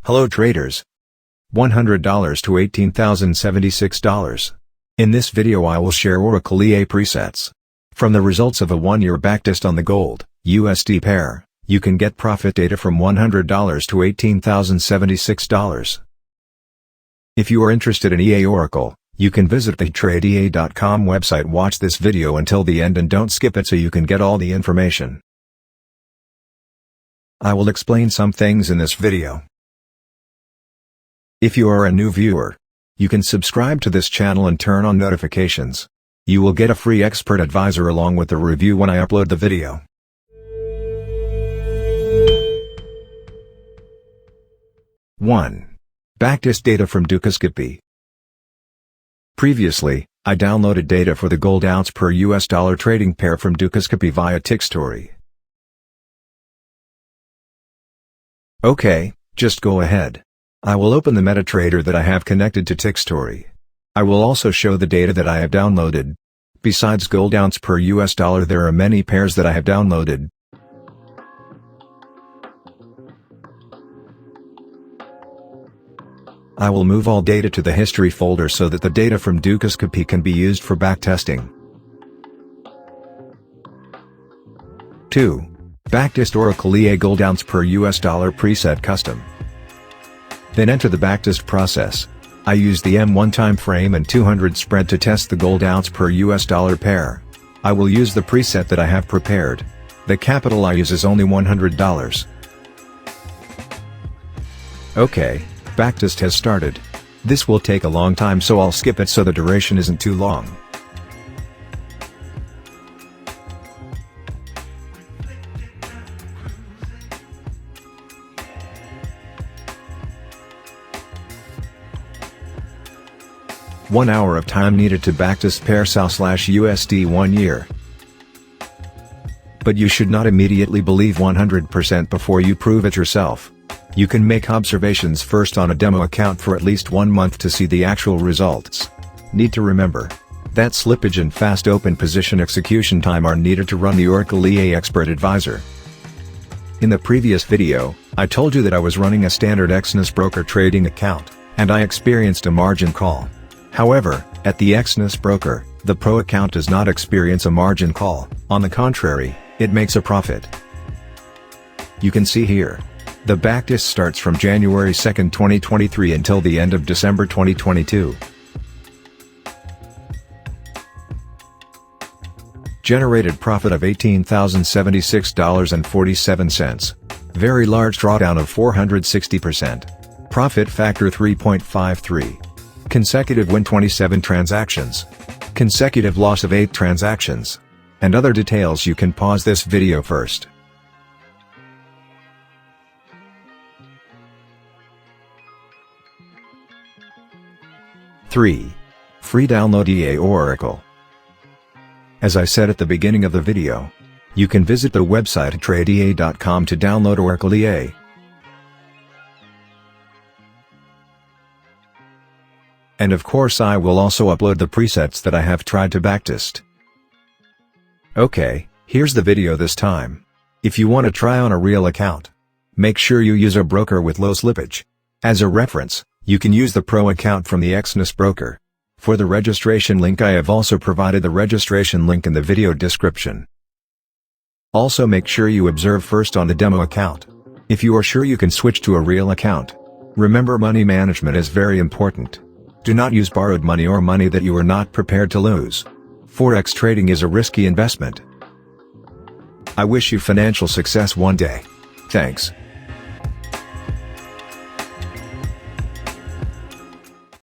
Hello traders. $100 to $18,076. In this video I will share Oracle EA presets. From the results of a 1-year backtest on the gold USD pair, you can get profit data from $100 to $18,076. If you are interested in EA Oracle, you can visit the tradeea.com website. Watch this video until the end and don't skip it so you can get all the information. I will explain some things in this video. If you are a new viewer, you can subscribe to this channel and turn on notifications. You will get a free expert advisor along with the review when I upload the video. Backtest data from Dukascopy. Previously, I downloaded data for the gold ounce per US dollar trading pair from Dukascopy via tickstory. Okay, just go ahead. I will open the metatrader that I have connected to tickstory. I will also show the data that I have downloaded. Besides gold ounce per US dollar, there are many pairs that I have downloaded. I will move all data to the history folder so that the data from Dukascopy can be used for backtesting. 2. Backtest Oracle EA gold ounce per US dollar preset custom. Then enter the backtest process. I use the M1 time frame and 200 spread to test the gold ounce per US dollar pair. I will use the preset that I have prepared. The capital I use is only $100. Okay, backtest has started. This will take a long time, so I'll skip it so the duration isn't too long. One hour of time needed to backtest pair XAU/USD 1 year. But you should not immediately believe 100% before you prove it yourself. You can make observations first on a demo account for at least 1 month to see the actual results. Need to remember that slippage and fast open position execution time are needed to run the Oracle EA Expert Advisor. In the previous video, I told you that I was running a standard XAUUSD broker trading account, and I experienced a margin call. However, at the XAUUSD broker, the Pro account does not experience a margin call. On the contrary, it makes a profit. You can see here. The backtest starts from January 2, 2023 until the end of December 2022. Generated profit of $18,076.47. Very large drawdown of 460%. Profit factor 3.53. Consecutive win 27 transactions. Consecutive loss of 8 transactions. And other details. You can pause this video first. Free download EA Oracle. As I said at the beginning of the video, you can visit the website at tradeea.com to download Oracle EA. And of course I will also upload the presets that I have tried to backtest. Okay, here's the video this time. If you want to try on a real account, make sure you use a broker with low slippage. As a reference, you can use the Pro account from the XAUUSD broker. For the registration link, I have also provided the registration link in the video description. Also make sure you observe first on the demo account. If you are sure, you can switch to a real account. Remember, money management is very important. Do not use borrowed money or money that you are not prepared to lose. Forex trading is a risky investment. I wish you financial success one day. Thanks.